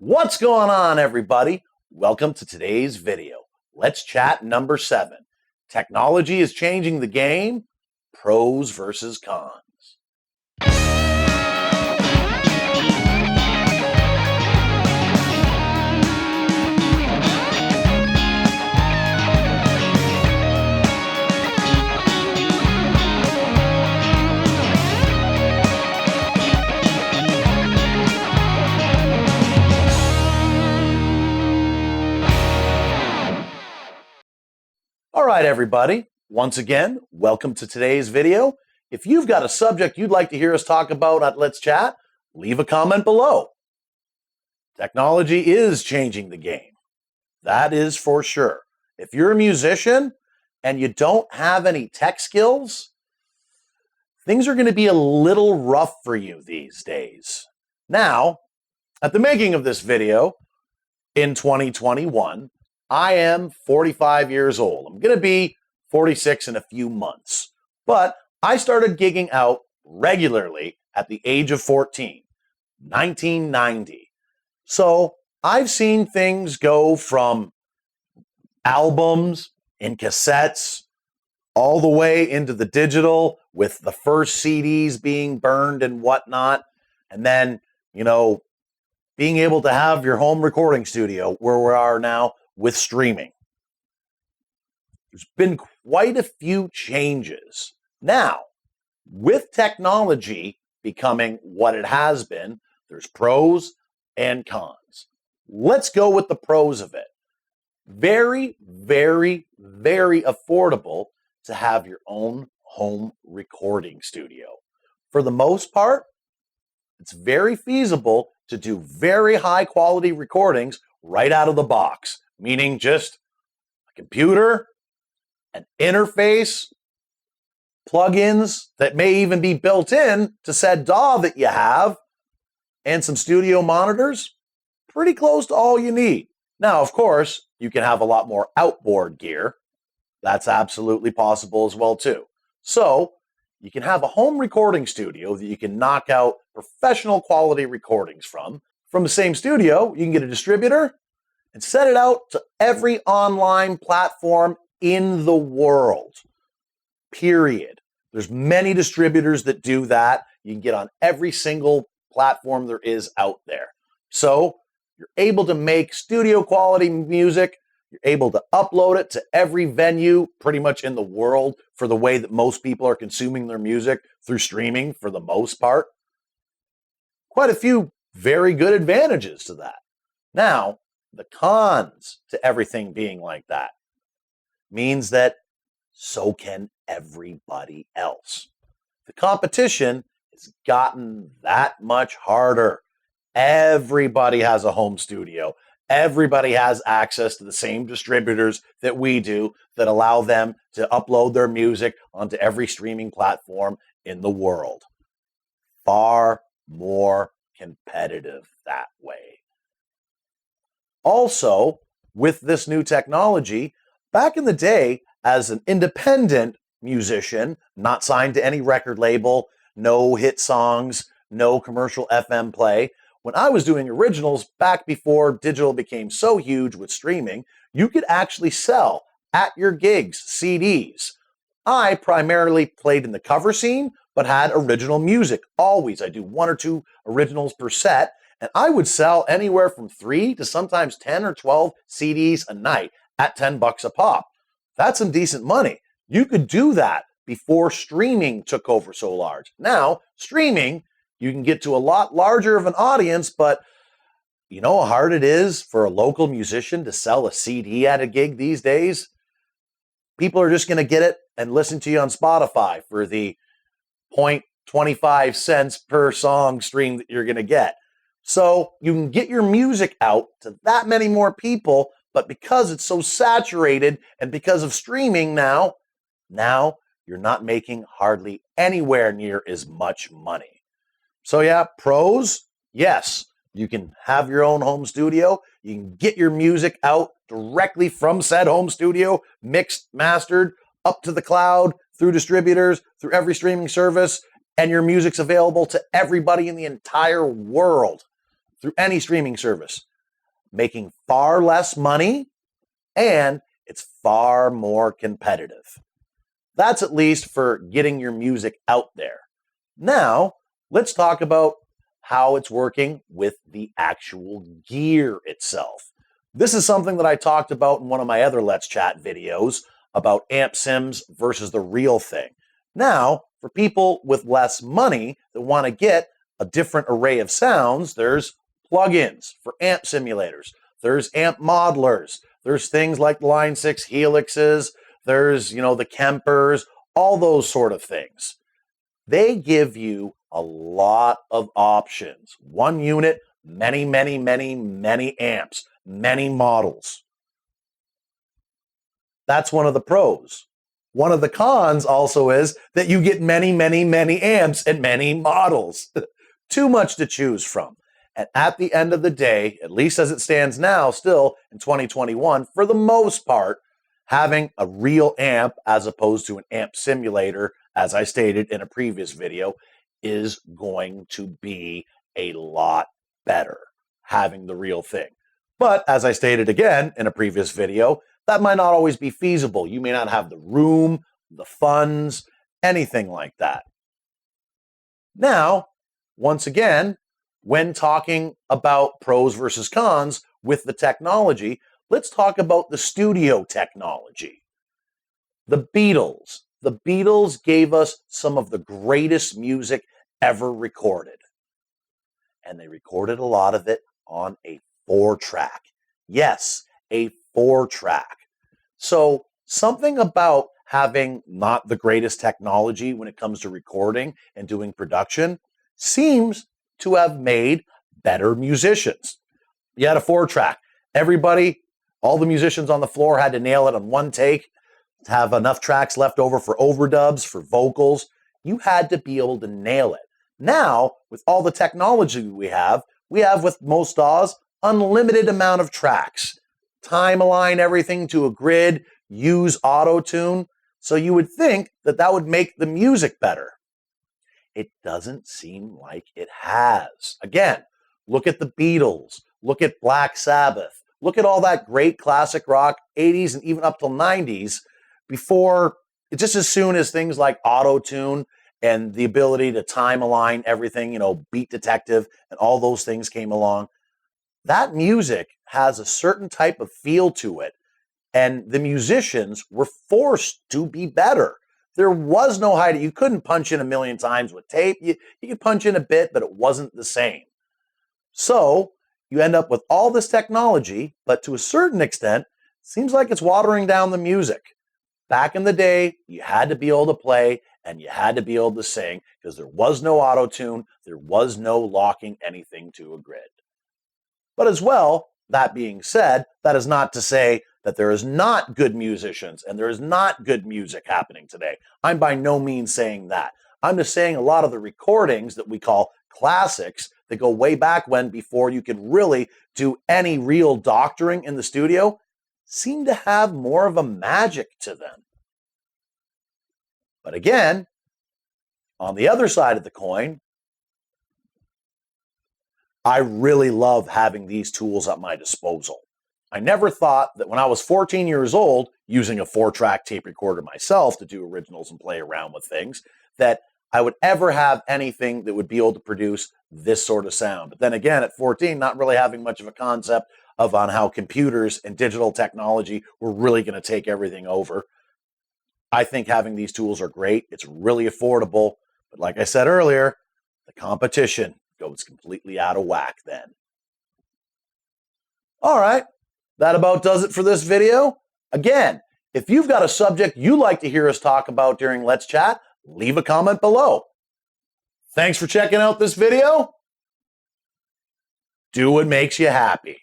What's going on, everybody? Welcome to today's video. Let's chat number 7. Technology is changing the game, pros versus cons. All right, everybody. Once again, welcome to today's video. If you've got a subject you'd like to hear us talk about at Let's Chat, leave a comment below. Technology is changing the game. That is for sure. If you're a musician and you don't have any tech skills, things are going to be a little rough for you these days. Now, at the making of this video in 2021, I am 45 years old. I'm going to be 46 in a few months. But I started gigging out regularly at the age of 14, 1990. So I've seen things go from albums and cassettes all the way into the digital with the first CDs being burned and whatnot. And then, being able to have your home recording studio where we are now with streaming. There's been quite a few changes. Now, with technology becoming what it has been, there's pros and cons. Let's go with the pros of it. Very, very, very affordable to have your own home recording studio. For the most part, it's very feasible to do very high quality recordings right out of the box. Meaning just a computer, an interface, plugins that may even be built in to said DAW that you have, and some studio monitors. Pretty close to all you need. Now, of course, you can have a lot more outboard gear. That's absolutely possible as well, too. So, you can have a home recording studio that you can knock out professional quality recordings from. From the same studio, you can get a distributor and set it out to every online platform in the world, period. There's many distributors that do that. You can get on every single platform there is out there. So you're able to make studio quality music. You're able to upload it to every venue pretty much in the world for the way that most people are consuming their music through streaming for the most part. Quite a few very good advantages to that. Now, the cons to everything being like that means that so can everybody else. The competition has gotten that much harder. Everybody has a home studio. Everybody has access to the same distributors that we do that allow them to upload their music onto every streaming platform in the world. Far more competitive that way. Also, with this new technology, back in the day, as an independent musician, not signed to any record label, no hit songs, no commercial FM play, when I was doing originals back before digital became so huge with streaming, you could actually sell at your gigs CDs. I primarily played in the cover scene, but had original music. Always. I do 1 or 2 originals per set. And I would sell anywhere from 3 to sometimes 10 or 12 CDs a night at $10 a pop. That's some decent money. You could do that before streaming took over so large. Now, streaming, you can get to a lot larger of an audience, but you know how hard it is for a local musician to sell a CD at a gig these days? People are just going to get it and listen to you on Spotify for the 0.25 cents per song stream that you're going to get. So you can get your music out to that many more people, but because it's so saturated and because of streaming now you're not making hardly anywhere near as much money. So yeah, pros, yes, you can have your own home studio. You can get your music out directly from said home studio, mixed, mastered, up to the cloud, through distributors, through every streaming service, and your music's available to everybody in the entire world through any streaming service. making far less money, and it's far more competitive. That's at least for getting your music out there. Now, let's talk about how it's working with the actual gear itself. This is something that I talked about in one of my other Let's Chat videos about amp sims versus the real thing. Now, for people with less money that want to get a different array of sounds, there's plugins for amp simulators. There's amp modelers. There's things like Line 6 Helixes. There's, the Kempers, all those sort of things. They give you a lot of options. One unit, many, many, many, many amps, many models. That's one of the pros. One of the cons also is that you get many, many, many amps and many models. Too much to choose from. And at the end of the day, at least as it stands now, still in 2021, for the most part, having a real amp as opposed to an amp simulator, as I stated in a previous video, is going to be a lot better, having the real thing. But as I stated again in a previous video, that might not always be feasible. You may not have the room, the funds, anything like that. Now, once again, when talking about pros versus cons with the technology, let's talk about the studio technology. The Beatles. The Beatles gave us some of the greatest music ever recorded. And they recorded a lot of it on a 4-track. Yes, a 4-track. So something about having not the greatest technology when it comes to recording and doing production seems to have made better musicians. You had a 4-track. Everybody, all the musicians on the floor had to nail it on one take, to have enough tracks left over for overdubs, for vocals. You had to be able to nail it. Now, with all the technology we have with most DAWs, unlimited amount of tracks. Time align everything to a grid, use auto-tune. So you would think that that would make the music better. It doesn't seem like it has. Again, look at the Beatles, look at Black Sabbath, look at all that great classic rock, 80s and even up till 90s, before, just as soon as things like auto-tune and the ability to time align everything, Beat Detective and all those things came along, that music has a certain type of feel to it. And the musicians were forced to be better. There was no hiding. You couldn't punch in a million times with tape. You could punch in a bit, but it wasn't the same. So you end up with all this technology, but to a certain extent, it seems like it's watering down the music. Back in the day, you had to be able to play and you had to be able to sing because there was no auto-tune. There was no locking anything to a grid. But as well, that being said, that is not to say that there is not good musicians and there is not good music happening today. I'm by no means saying that. I'm just saying a lot of the recordings that we call classics that go way back when, before you could really do any real doctoring in the studio, seem to have more of a magic to them. But again, on the other side of the coin, I really love having these tools at my disposal. I never thought that when I was 14 years old, using a 4-track tape recorder myself to do originals and play around with things, that I would ever have anything that would be able to produce this sort of sound. But then again, at 14, not really having much of a concept on how computers and digital technology were really going to take everything over. I think having these tools are great. It's really affordable. But like I said earlier, the competition goes completely out of whack then. All right, that about does it for this video. Again, if you've got a subject you'd like to hear us talk about during Let's Chat, leave a comment below. Thanks for checking out this video. Do what makes you happy.